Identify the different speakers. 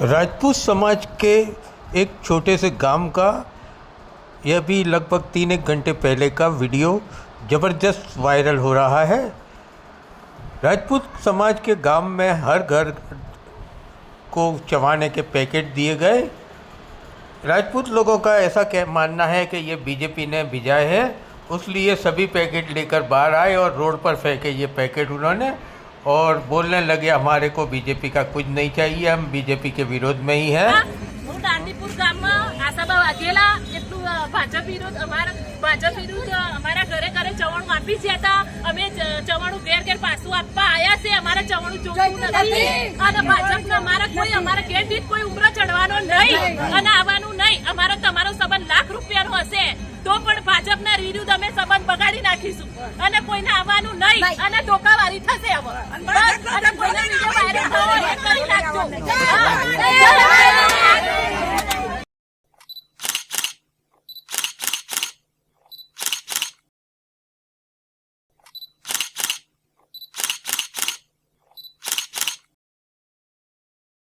Speaker 1: राजपूत समाज के एक छोटे से गांव का यह भी लगभग 3-1 घंटे पहले का वीडियो ज़बरदस्त वायरल हो रहा है। राजपूत समाज के गांव में हर घर को चबाने के पैकेट दिए गए। राजपूत लोगों का ऐसा मानना है कि ये बीजेपी ने भिजाए हैं, इसलिए सभी पैकेट लेकर बाहर आए और रोड पर फेंके ये पैकेट उन्होंने और बोलने लगे हमारे को बीजेपी का कुछ नहीं चाहिए, हम बीजेपी के विरोध में ही हैं।
Speaker 2: હું દાંડીપુર ગામમાં આશાબા વાઘેલા એટલું ભાજપ વિરુદ્ધ અમારા ઘરે ઘરે ચવાણું આપી ગયા હતા। અમે ચવાણું ઘેર પાછું આપવા આવ્યા છે। અમારે ચવાણું જોતું નથી અને ભાજપના અમારા ઘેર દીઠ કોઈ ઉમરો ચડવાનો નહીં અને આવવાનું નહીં। અમારો તમારો સંબંધ લાખ રૂપિયાનો હશે તો પણ ભાજપના વિરુદ્ધ અમે સંબંધ બગાડી નાખીશું અને કોઈને આવવાનું નહીં અને ધોકાવારી થશે। હવે અને કોઈને બીજો વાયરલ થવો એ કરી નાખજો।